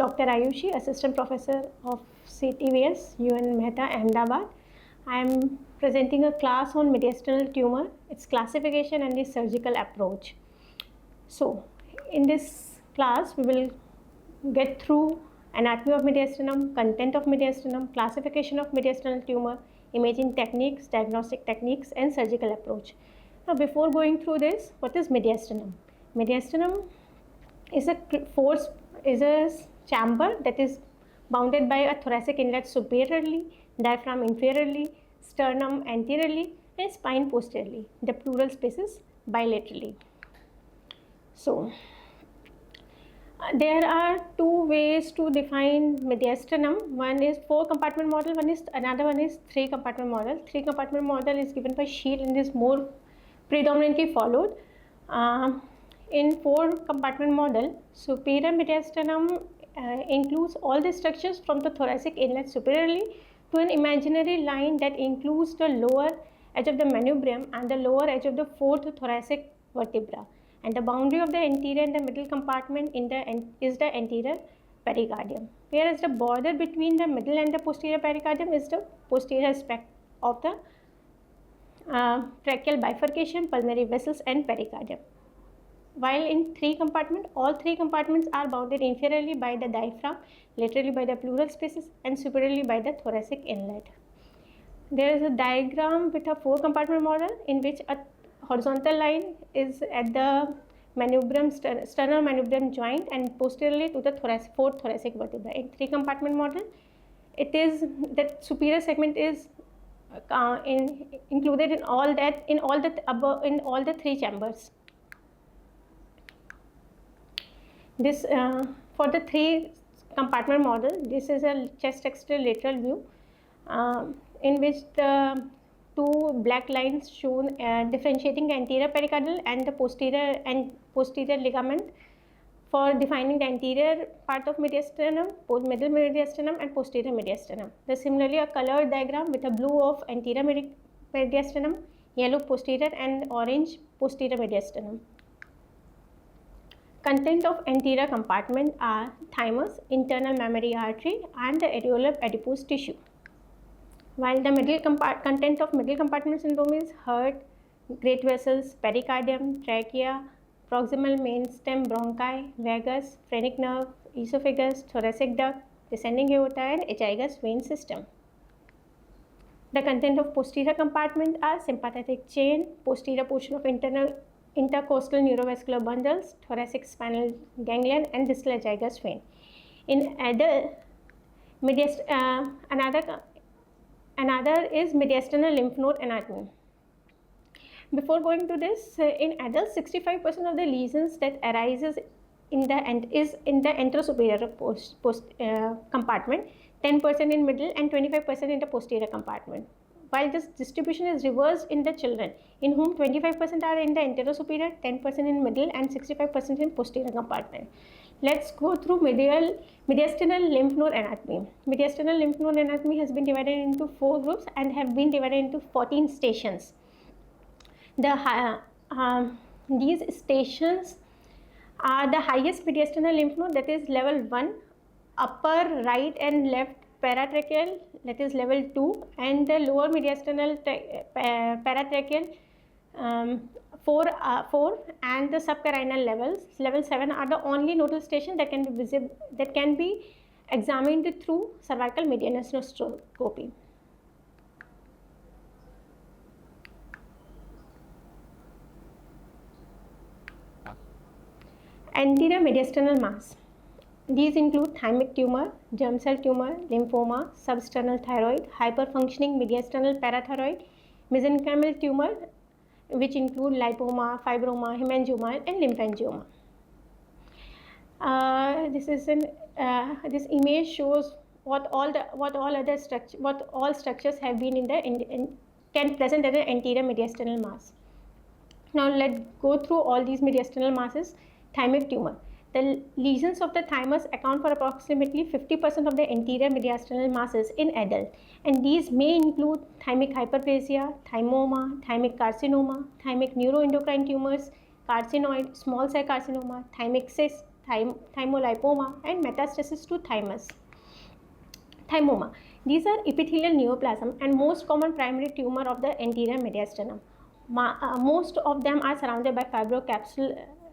Dr. Ayushi, Assistant Professor of Cvts, UNMICRC, Ahmedabad. I am presenting a class on mediastinal tumor, its classification and the surgical approach. So, in this class, we will get through anatomy of mediastinum, content of mediastinum, classification of mediastinal tumor, imaging techniques, diagnostic techniques, and surgical approach. Now, before going through this, what is mediastinum? Mediastinum is a chamber that is bounded by a thoracic inlet superiorly, diaphragm inferiorly, sternum anteriorly, and spine posteriorly. The pleural spaces bilaterally. So, there are two ways to define mediastinum. One is 4-compartment model. Another one is 3-compartment model. 3-compartment model is given by Shield and is more predominantly followed. In 4-compartment model, superior mediastinum includes all the structures from the thoracic inlet superiorly to an imaginary line that includes the lower edge of the manubrium and the lower edge of the 4th thoracic vertebra. And the boundary of the anterior and the middle compartment is the anterior pericardium. Whereas the border between the middle and the posterior pericardium is the posterior aspect of the tracheal bifurcation, pulmonary vessels, and pericardium. While in 3-compartment, all 3 compartments are bounded inferiorly by the diaphragm, laterally by the pleural spaces, and superiorly by the thoracic inlet. There is a diagram with a 4-compartment model in which a horizontal line is at the manubrium, sternal manubrium joint and posteriorly to the 4th thoracic vertebra. In 3-compartment model, it is that superior segment is included in all the 3 chambers. This for the 3-compartment model, this is a chest external lateral view in which the 2 black lines shown differentiating the anterior pericardial and the posterior ligament for defining the anterior part of mediastinum, middle mediastinum, and posterior mediastinum. There's similarly a color diagram with a blue of anterior mediastinum, yellow posterior, and orange posterior mediastinum. Content of anterior compartment are thymus, internal mammary artery, and the areolar adipose tissue. While the content of middle compartment syndrome is heart, great vessels, pericardium, trachea, proximal main stem, bronchi, vagus, phrenic nerve, esophagus, thoracic duct, descending aorta, and achaigus vein system. The content of posterior compartment are sympathetic chain, posterior portion of intercostal neurovascular bundles, thoracic spinal ganglion, and distal achaigus vein. In adult, another is mediastinal lymph node anatomy. Before going to this, in adults, 65% of the lesions that arises is in the anterosuperior compartment, 10% in middle, and 25% in the posterior compartment. While this distribution is reversed in the children, in whom 25% are in the anterosuperior, 10% in middle, and 65% in posterior compartment. Let's go through mediastinal lymph node anatomy. Mediastinal lymph node anatomy has been divided into 4 groups and have been divided into 14 stations. These stations are the highest mediastinal lymph node, that is level 1, upper right and left paratracheal, that is level 2, and the lower mediastinal paratracheal 4 and the subcarinal levels, level 7, are the only nodal station that can be examined through cervical mediastinoscopy. Anterior mediastinal mass. These include thymic tumor, germ cell tumor, lymphoma, substernal thyroid, hyperfunctioning mediastinal parathyroid, mesenchymal tumor, which include lipoma, fibroma, hemangioma, and lymphangioma. This image shows what all structures have been can present as an anterior mediastinal mass. Now let's go through all these mediastinal masses. Thymic tumor. The lesions of the thymus account for approximately 50% of the anterior mediastinal masses in adult, and these may include thymic hyperplasia, thymoma, thymic carcinoma, thymic neuroendocrine tumors, carcinoid, small cell carcinoma, thymic cyst, thymolipoma, and metastasis to thymus. Thymoma. These are epithelial neoplasm and most common primary tumor of the anterior mediastinum. Most of them are surrounded by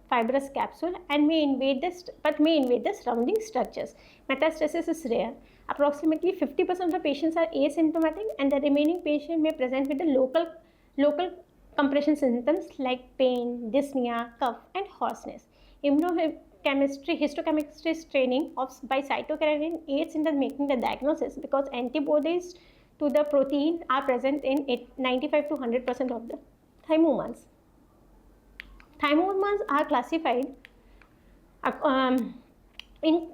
fibrous capsule and may invade the surrounding structures. Metastasis is rare. Approximately 50% of the patients are asymptomatic, and the remaining patient may present with the local compression symptoms like pain, dyspnea, cough, and hoarseness. Histochemistry staining by cytokeratin aids in making the diagnosis because antibodies to the protein are present in 95 to 100% of the thymomas. Thymomas are classified in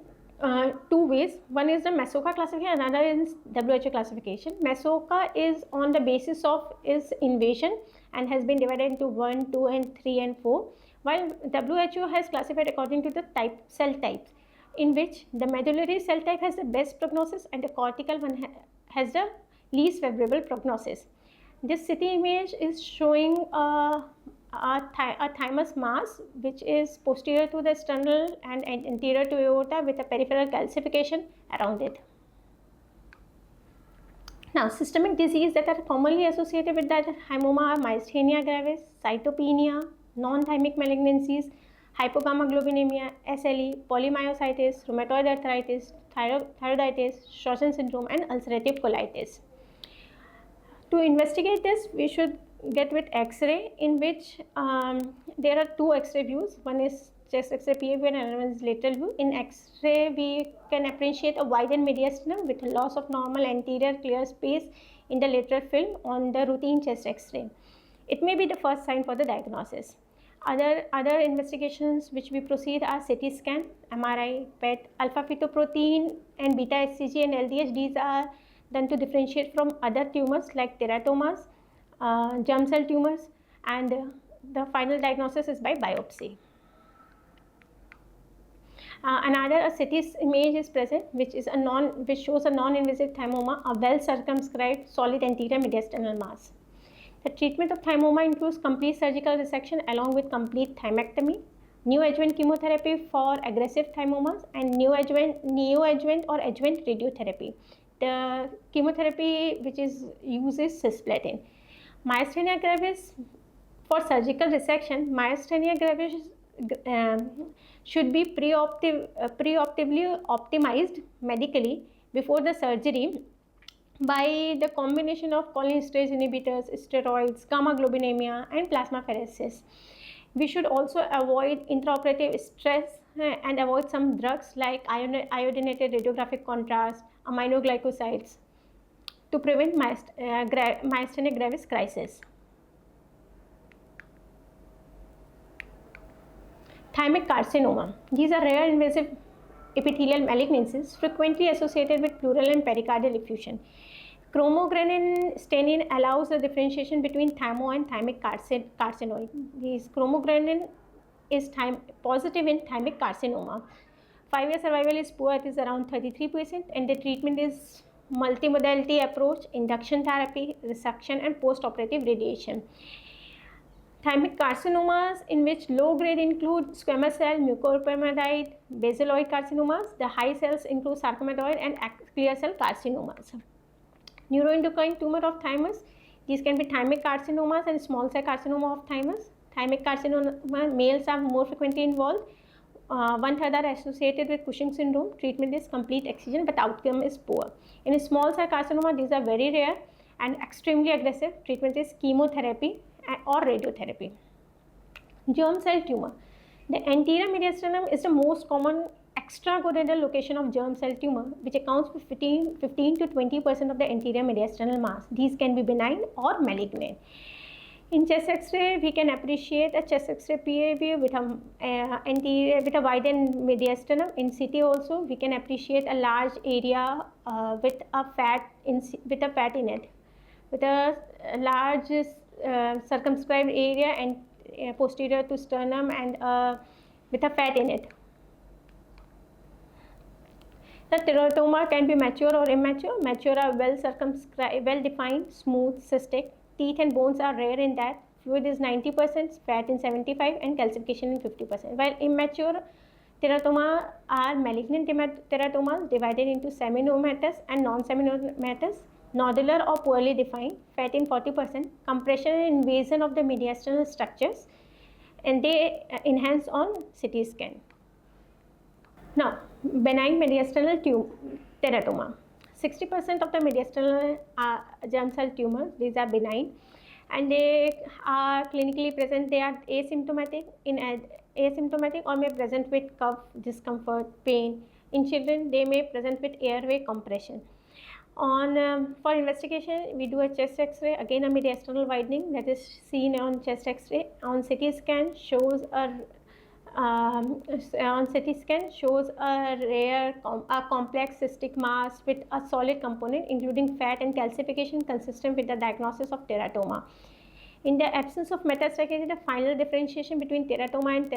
two ways. One is the MESOCA classification, another is WHO classification. MESOCA is on the basis of its invasion and has been divided into 1, 2, and 3 and 4, while WHO has classified according to the cell types, in which the medullary cell type has the best prognosis and the cortical one has the least favorable prognosis. This CT image is showing a thymus mass which is posterior to the sternal and anterior to aorta with a peripheral calcification around it. Now, systemic disease that are commonly associated with that thymoma are myasthenia gravis, cytopenia, non-thymic malignancies, hypogammaglobulinemia, SLE, polymyositis, rheumatoid arthritis, thyroiditis, Sjögren's syndrome, and ulcerative colitis. To investigate this, we should get with X-ray, in which there are two X-ray views. One is chest X-ray PA view and another one is lateral view. In X-ray, we can appreciate a widened mediastinum with loss of normal anterior clear space in the lateral film on the routine chest X-ray. It may be the first sign for the diagnosis. Other investigations which we proceed are CT scan, MRI, PET, alpha-fetoprotein, and beta-HCG and LDH. These are done to differentiate from other tumors like teratomas, germ cell tumors, and the final diagnosis is by biopsy. Another CT image is present, which shows a non-invasive thymoma, a well-circumscribed solid anterior mediastinal mass. The treatment of thymoma includes complete surgical resection along with complete thymectomy, neoadjuvant chemotherapy for aggressive thymomas, and neoadjuvant or adjuvant radiotherapy. The chemotherapy which is uses cisplatin. Myasthenia gravis, for surgical resection, myasthenia gravis should be preoperatively optimized medically before the surgery by the combination of cholinesterase inhibitors, steroids, gamma globulinemia, and plasmapheresis. We should also avoid intraoperative stress and avoid some drugs like iodinated radiographic contrast, aminoglycosides, to prevent myasthenia gravis crisis. Thymic carcinoma. These are rare invasive epithelial malignancies frequently associated with pleural and pericardial effusion. Chromogranin staining allows the differentiation between thymo and thymic carcinoid. This chromogranin is positive in thymic carcinoma. 5-year survival is poor, it is around 33%, and the treatment is multimodality approach, induction therapy, resection, and post-operative radiation. Thymic carcinomas, in which low grade include squamous cell, mucopyramidite, basaloid carcinomas. The high cells include sarcomatoid and clear cell carcinomas. Neuroendocrine tumor of thymus. These can be thymic carcinomas and small cell carcinoma of thymus. Thymic carcinoma, males are more frequently involved. 1/3 are associated with Cushing syndrome. Treatment is complete excision, but outcome is poor. In small cell carcinoma, these are very rare and extremely aggressive. Treatment is chemotherapy or radiotherapy. Germ cell tumor. The anterior mediastinum is the most common extragonadal location of germ cell tumor, which accounts for 15 to 20% of the anterior mediastinal mass. These can be benign or malignant. In chest X-ray, we can appreciate a chest X-ray PA view with a widened mediastinum. In CT also, we can appreciate a large area with a fat in it, with a large circumscribed area and posterior to sternum and with a fat in it. The teratoma can be mature or immature. Mature are well circumscribed, well defined, smooth, cystic. Teeth and bones are rare in that. Fluid is 90%, fat in 75%, and calcification in 50%. While immature Teratoma are malignant teratomas divided into seminomatous and non-seminomatous, nodular or poorly defined, fat in 40%, compression and invasion of the mediastinal structures, and they enhance on CT scan. Now, benign mediastinal teratoma. 60% of the mediastinal germ cell tumors, these are benign, and they are clinically present. They are asymptomatic or may present with cough, discomfort, pain. In children, they may present with airway compression. For investigation, we do a chest X-ray, again a mediastinal widening that is seen on chest X-ray. On CT scan shows a rare complex cystic mass with a solid component including fat and calcification consistent with the diagnosis of teratoma. In the absence of metastasis, the final differentiation between teratoma and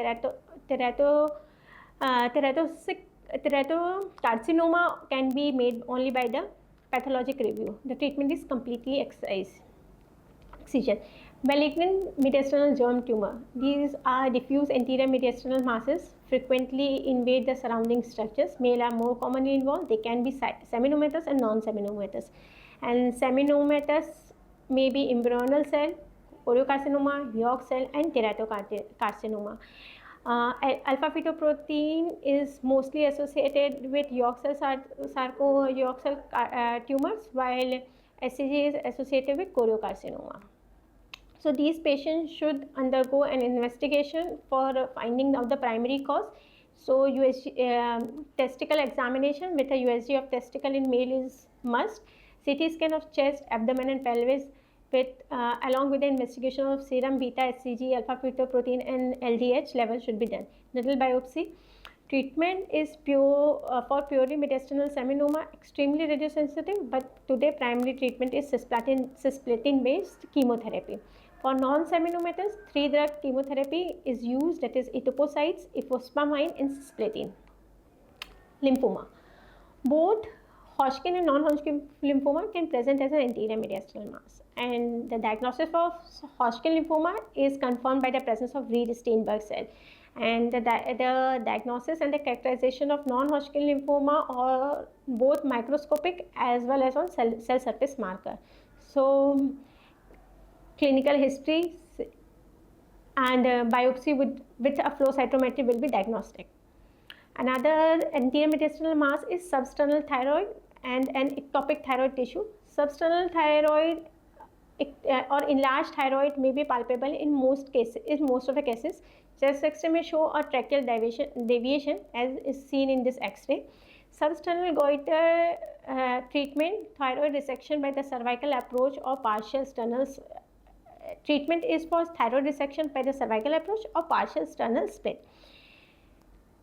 teratocarcinoma can be made only by the pathologic review. The treatment is completely excision. Malignant mediastinal germ tumor. These are diffuse anterior mediastinal masses, frequently invade the surrounding structures. Male are more commonly involved. They can be seminomatous and non-seminomatous. And seminomatous may be embryonal cell, choriocarcinoma, York cell, and teratocarcinoma. Alpha-fetoprotein is mostly associated with York cell tumors, while HCG is associated with choriocarcinoma. So these patients should undergo an investigation for finding out the primary cause. So testicle examination with a USG of testicle in male is must. CT scan of chest, abdomen and pelvis along with the investigation of serum beta HCG, alpha fetoprotein and LDH level should be done. Needle biopsy. Treatment is for purely mediastinal seminoma, extremely radiosensitive, but today primary treatment is cisplatin based chemotherapy. For non-seminomatous, 3-drug chemotherapy is used, that is etoposide, ifosfamide and cisplatin. Lymphoma. Both Hodgkin and non-Hodgkin lymphoma can present as an anterior mediastinal mass, and the diagnosis of Hodgkin lymphoma is confirmed by the presence of Reed-Steinberg cell, and the diagnosis and the characterization of non-Hodgkin lymphoma are both microscopic as well as on cell surface marker. So clinical history and biopsy with a flow cytometry will be diagnostic. Another anterior mediastinal mass is substernal thyroid and an ectopic thyroid tissue. Substernal thyroid or enlarged thyroid may be palpable in most of the cases. Chest X-ray may show a tracheal deviation as is seen in this X-ray. Substernal goiter treatment, thyroid resection by the cervical approach or partial sternal treatment is for thyroid resection by the cervical approach or partial sternal split.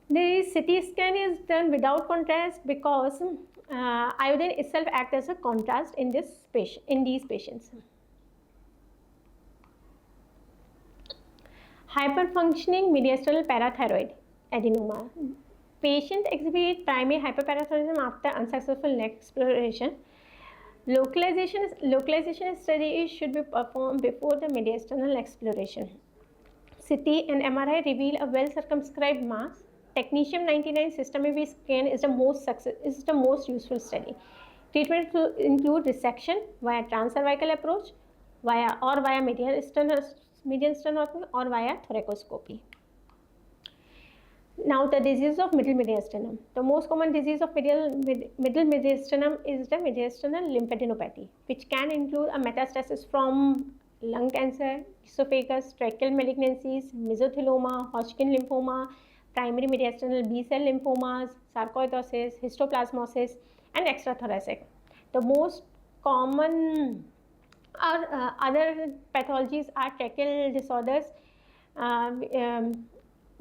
The CT scan is done without contrast because iodine itself acts as a contrast in these patients. Hyperfunctioning mediastinal parathyroid adenoma. Patient exhibit primary hyperparathyroidism after unsuccessful neck exploration. Localization study should be performed before the mediastinal exploration. CT and MRI reveal a well circumscribed mass. Technetium-99 system AV scan is the most useful study. Treatment will include resection via transcervical approach, via median sternotomy or via thoracoscopy. Now the disease of middle mediastinum. The most common disease of middle mediastinum is the mediastinal lymphadenopathy, which can include a metastasis from lung cancer, esophagus, tracheal malignancies, mesothelioma, Hodgkin lymphoma, primary mediastinal B-cell lymphomas, sarcoidosis, histoplasmosis, and extrathoracic. The most common other pathologies are tracheal disorders,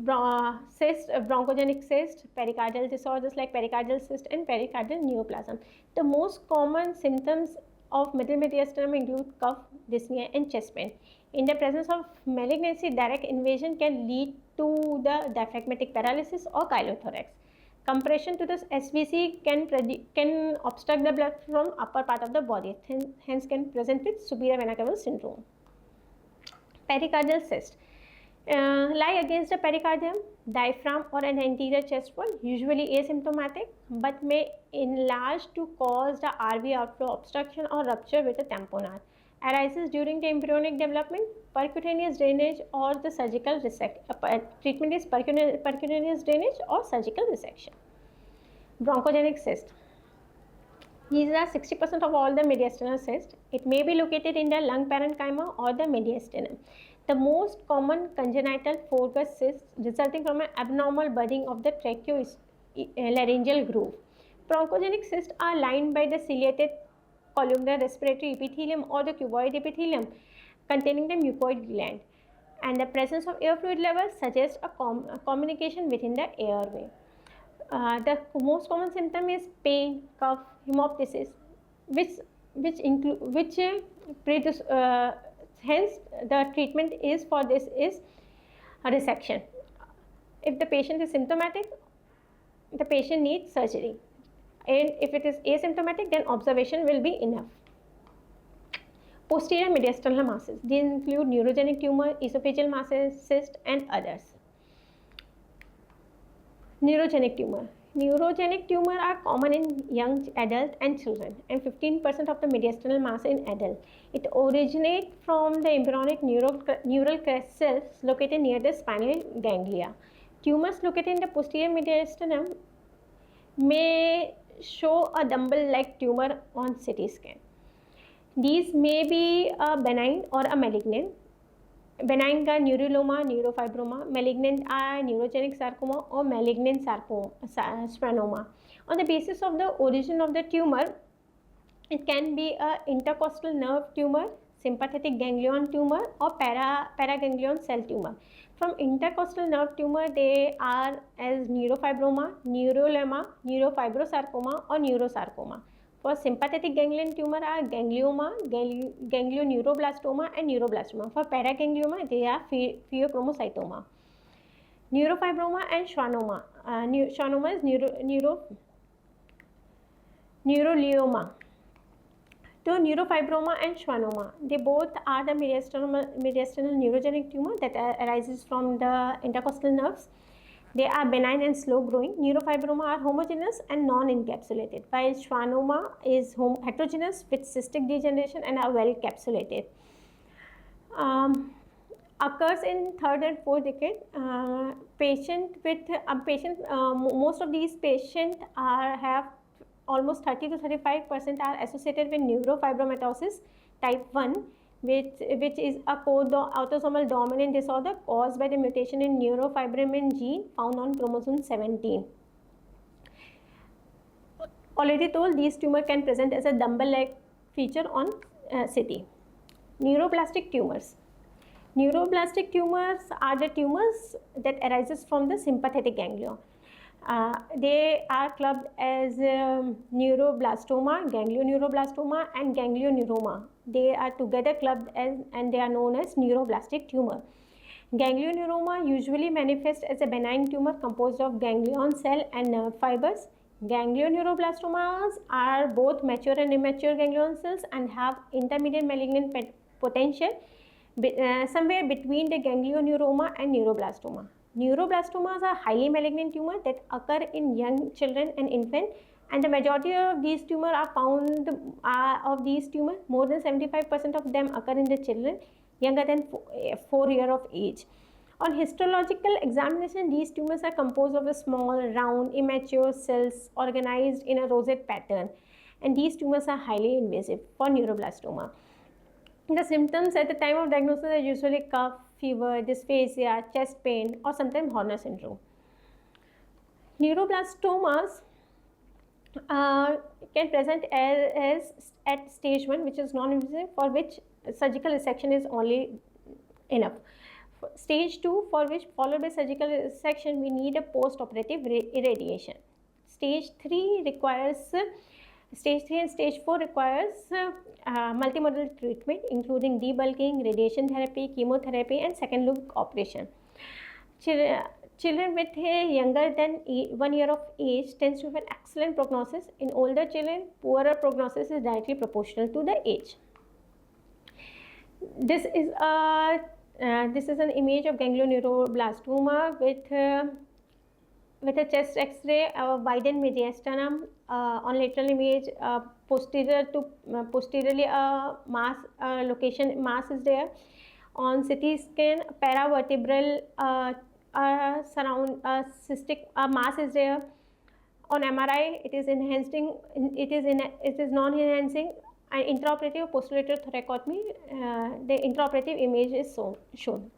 bronchogenic cyst, pericardial disorders like pericardial cyst and pericardial neoplasm. The most common symptoms of middle mediastinum include cough, dyspnea, and chest pain. In the presence of malignancy, direct invasion can lead to the diaphragmatic paralysis or chylothorax. Compression to the SVC can obstruct the blood from upper part of the body, hence can present with superior vena cava syndrome. Pericardial cyst. lie against the pericardium, diaphragm or an anterior chest wall, usually asymptomatic, but may enlarge to cause the RV outflow obstruction or rupture with a tamponade. Arises during the embryonic development, percutaneous drainage or the surgical treatment is percutaneous drainage or surgical resection. Bronchogenic cyst. These are 60% of all the mediastinal cysts. It may be located in the lung parenchyma or the mediastinum. The most common congenital foregut cyst resulting from an abnormal budding of the tracheolaryngeal groove. Bronchogenic cysts are lined by the ciliated columnar respiratory epithelium or the cuboid epithelium containing the mucoid gland, and the presence of air fluid levels suggests a communication within the airway. The most common symptom is pain, cough, hemoptysis, hence the treatment is for this is a resection. If the patient is symptomatic, the patient needs surgery, and if it is asymptomatic, then observation will be enough. Posterior mediastinal masses. These include neurogenic tumor, esophageal masses, cyst, and others. Neurogenic tumor. Neurogenic tumor are common in young adult and children, and 15% of the mediastinal mass in adult. It originates from the embryonic neural crest cells located near the spinal ganglia. Tumors located in the posterior mediastinum may show a dumbbell-like tumor on CT scan. These may be a benign or a malignant. Benign are neuruloma, neurofibroma. Malignant are neurogenic sarcoma or malignant schwannoma. On the basis of the origin of the tumor, it can be a intercostal nerve tumor, sympathetic ganglion tumor, or paraganglion cell tumor. From intercostal nerve tumor, they are as neurofibroma, neuruloma, neurofibrosarcoma, or neurosarcoma. For sympathetic ganglion tumor are ganglioma, ganglioneuroblastoma, and neuroblastoma. For paraganglioma, they are pheochromocytoma. Neurofibroma and schwannoma. Schwannoma is neuroleoma. So neurofibroma and schwannoma, they both are the mediastinal neurogenic tumor that arises from the intercostal nerves. They are benign and slow growing. Neurofibroma are homogeneous and non-encapsulated, while schwannoma is heterogeneous with cystic degeneration and are well capsulated. Occurs in third and fourth decade. Most of these patients have almost 30 to 35% are associated with neurofibromatosis type 1, which is a autosomal dominant disorder caused by the mutation in neurofibromin gene found on chromosome 17. Already told, these tumors can present as a dumbbell-like feature on CT. Neuroblastic tumors. Neuroblastic tumors are the tumors that arises from the sympathetic ganglion. They are clubbed as neuroblastoma, ganglioneuroblastoma, and ganglioneuroma. They are together clubbed and they are known as neuroblastic tumor. Ganglioneuroma usually manifests as a benign tumor composed of ganglion cell and nerve fibers. Ganglioneuroblastomas are both mature and immature ganglion cells and have intermediate malignant potential somewhere between the ganglioneuroma and neuroblastoma. Neuroblastomas are highly malignant tumors that occur in young children and infants, and the majority of these tumors are found more than 75% of them occur in the children younger than 4 years of age. On histological examination, these tumors are composed of a small, round, immature cells organized in a rosette pattern, and these tumors are highly invasive for neuroblastoma. The symptoms at the time of diagnosis are usually cough, fever, dysphagia, chest pain, or sometimes Horner syndrome. Neuroblastomas can present as at stage 1, which is non-invasive, for which surgical resection is only enough. Stage 2, for which followed by surgical resection, we need a post-operative irradiation. Stage 3 and stage 4 requires multimodal treatment, including debulking, radiation therapy, chemotherapy, and second look operation. Children with younger than 1 year of age tends to have an excellent prognosis. In older children, poorer prognosis is directly proportional to the age. This is a This is an image of ganglioneuroblastoma with a chest X-ray, widened mediastinum. On lateral image, posteriorly mass mass is there. On CT scan, paravertebral cystic mass is there. On MRI, it is enhancing. It is non-enhancing. And intraoperative postulateral thoracotomy, the intraoperative image is shown.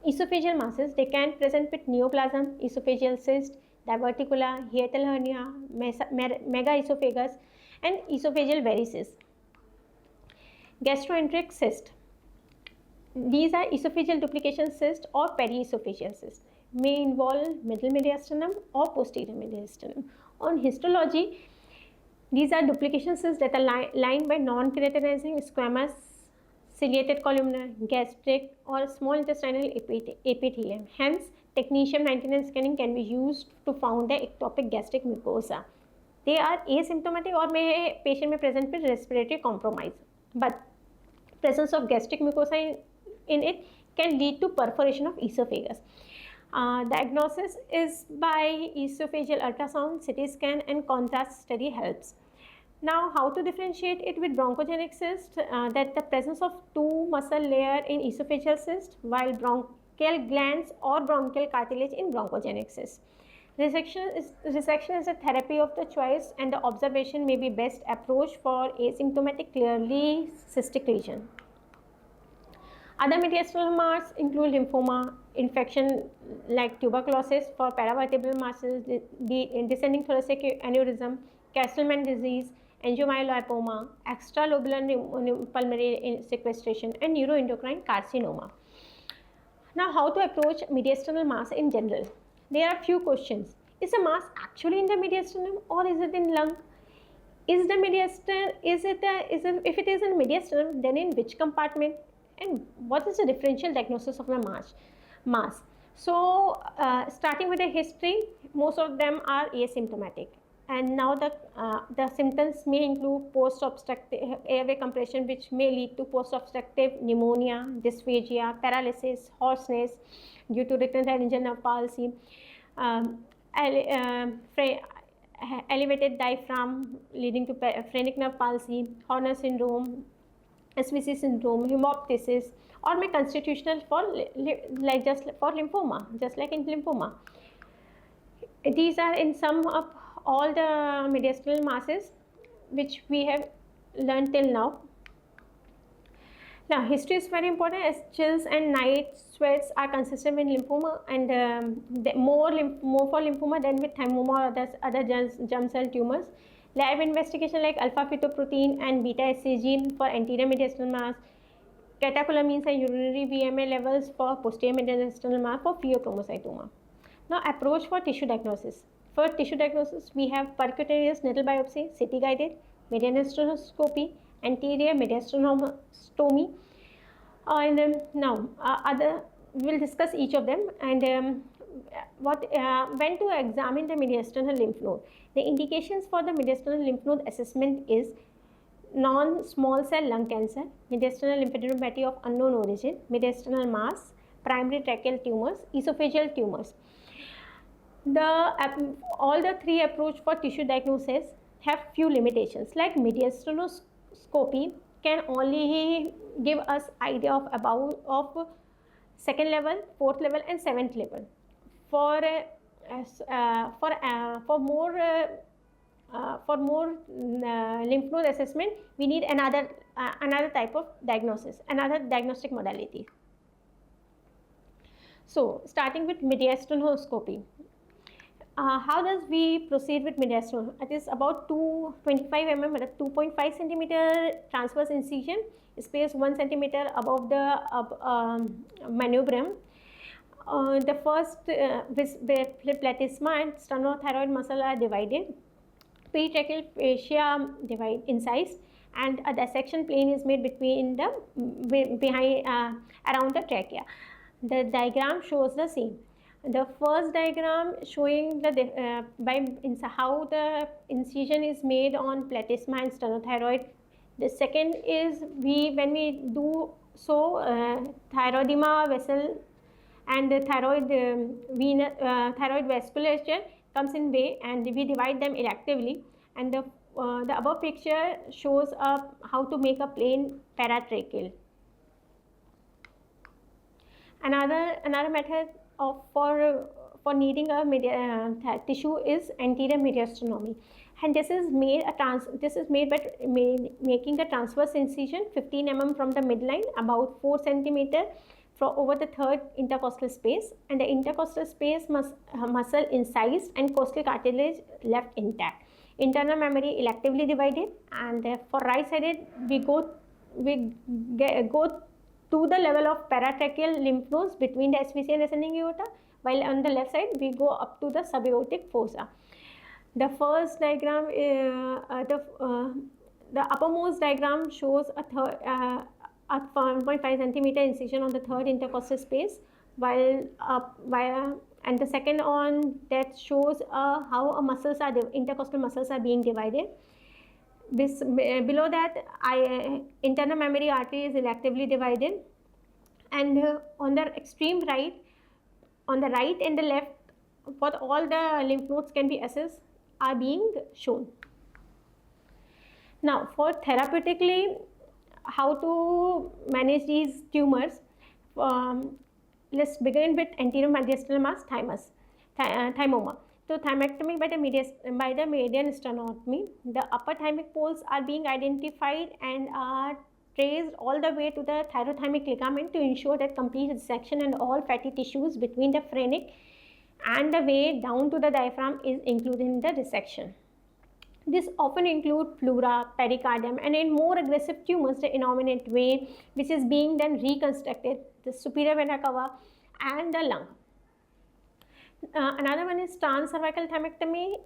Esophageal masses, they can present with neoplasm, esophageal cyst, diverticula, hiatal hernia, megaesophagus, and esophageal varices. Gastroenteric cyst. These are esophageal duplication cyst or periesophageal cyst. May involve middle mediastinum or posterior mediastinum. On histology, these are duplication cysts that are lined by non-keratinizing squamous, ciliated columnar, gastric, or small intestinal epithelium. Hence, technetium 99 scanning can be used to found the ectopic gastric mucosa. They are asymptomatic or patient may present with respiratory compromise, but presence of gastric mucosa in it can lead to perforation of esophagus. Diagnosis is by esophageal ultrasound, CT scan, and contrast study helps. Now, how to differentiate it with bronchogenic cyst? That the presence of two muscle layer in esophageal cyst, while bronchial glands or bronchial cartilage in bronchogenic cyst. Resection is a therapy of the choice, and the observation may be best approach for asymptomatic clearly cystic lesion. Other mediastinal marks include lymphoma, infection like tuberculosis for paravertebral masses, descending thoracic aneurysm, Castleman disease, angiomyolipoma, extralobular pulmonary sequestration, and neuroendocrine carcinoma. Now, how to approach mediastinal mass in general? There are few questions. Is the mass actually in the mediastinum or is it in lung? Is the mediastinum, if it is in mediastinum, then in which compartment? And what is the differential diagnosis of the mass? So, starting with the history, most of them are asymptomatic. And now the symptoms may include post-obstructive airway compression, which may lead to post-obstructive pneumonia, dysphagia, paralysis, hoarseness due to recurrent laryngeal nerve palsy, elevated diaphragm leading to phrenic nerve palsy, Horner syndrome, SVC syndrome, hemoptysis, or may constitutional for lymphoma, just like in lymphoma. These are in sum of all the mediastinal masses which we have learned till now. Now, history is very important, as chills and night sweats are consistent with lymphoma, and more for lymphoma than with thymoma or other germ cell tumors. Lab investigation like alpha fetoprotein and beta SCG for anterior mediastinal mass, catecholamines and urinary VMA levels for posterior mediastinal mass for pheochromocytoma. Now, approach for tissue diagnosis. For tissue diagnosis, we have percutaneous needle biopsy, CT guided, mediastinoscopy, anterior mediastinostomy, and now we will discuss each of them. And when to examine the mediastinal lymph node. The indications for the mediastinal lymph node assessment is non-small cell lung cancer, mediastinal lymphadenopathy of unknown origin, mediastinal mass, primary tracheal tumors, esophageal tumors. All the three approach for tissue diagnosis have few limitations, like mediastinoscopy can only give us idea of second level, fourth level, and seventh level. For more lymph node assessment, we need another type of diagnosis, another diagnostic modality. So, starting with mediastinoscopy. How does we proceed with mediastinal? It is about 225 mm with a 2.5 centimeter transverse incision, spaced 1 centimeter above the manubrium. The first platysma and sternothyroid muscle are divided. Peritracheal fascia incised, and a dissection plane is made between around the trachea. The diagram shows the same. The first diagram showing how the incision is made on platysma and sternothyroid. The second is when we do thyroidema vessel and the thyroid thyroid vasculature comes in way, and we divide them electively. And the above picture shows how to make a plain paratracheal. Another method for needing a tissue is anterior mediastonomy, and this is made by making a transverse incision 15 mm from the midline, about 4 cm over the third intercostal space, and the intercostal space muscle incised and costal cartilage left intact. Internal memory electively divided, and for right-sided we go to the level of paratracheal lymph nodes between the SVC and ascending aorta, while on the left side we go up to the subaortic fossa. The first diagram, the uppermost diagram shows a 1.5 cm incision on the third intercostal space, and the second on that shows how intercostal muscles are being divided. Below that, internal memory artery is electively divided, and on the extreme right, on the right and the left, what all the lymph nodes can be accessed are being shown. Now, for therapeutically, how to manage these tumors, let's begin with anterior mediastinal mass thymoma. So thymectomy by the median sternotomy, the upper thymic poles are being identified and are traced all the way to the thyrothymic ligament to ensure that complete dissection and all fatty tissues between the phrenic and the way down to the diaphragm is included in the dissection. This often includes pleura, pericardium, and in more aggressive tumors, the innominate vein, which is being then reconstructed, the superior vena cava, and the lung. Another one is transcervical thymectomy.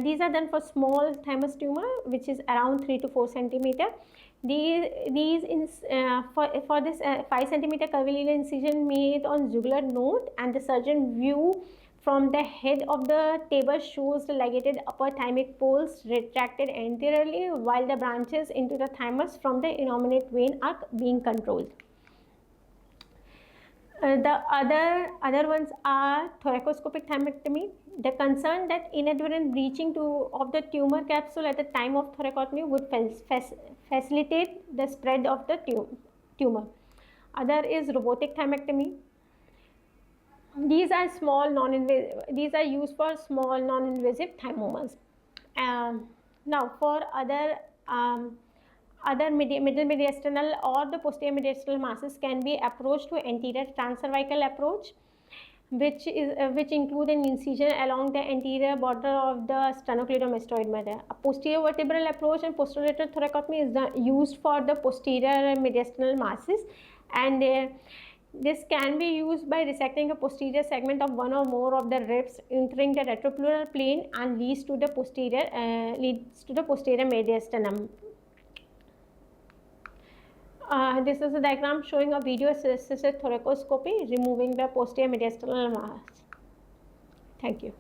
These are done for small thymus tumor, which is around 3 to 4 cm. For this 5 cm curvilinear incision made on jugular node, and the surgeon view from the head of the table shows the ligated upper thymic poles retracted anteriorly, while the branches into the thymus from the innominate vein are being controlled. The other ones are thoracoscopic thymectomy. The concern that inadvertent breaching of the tumor capsule at the time of thoracotomy would facilitate the spread of the tumor. Other is robotic thymectomy. These are These are used for small non-invasive thymomas. Now, for other middle mediastinal or the posterior mediastinal masses can be approached to anterior transcervical approach, which include an incision along the anterior border of the sternocleidomastoid meadow. A posterior vertebral approach and posterolateral thoracotomy is used for the posterior mediastinal masses, and this can be used by resecting a posterior segment of one or more of the ribs entering the retropleural plane and leads to the posterior mediastinum. This is a diagram showing a video-assisted thoracoscopy removing the posterior mediastinal mass. Thank you.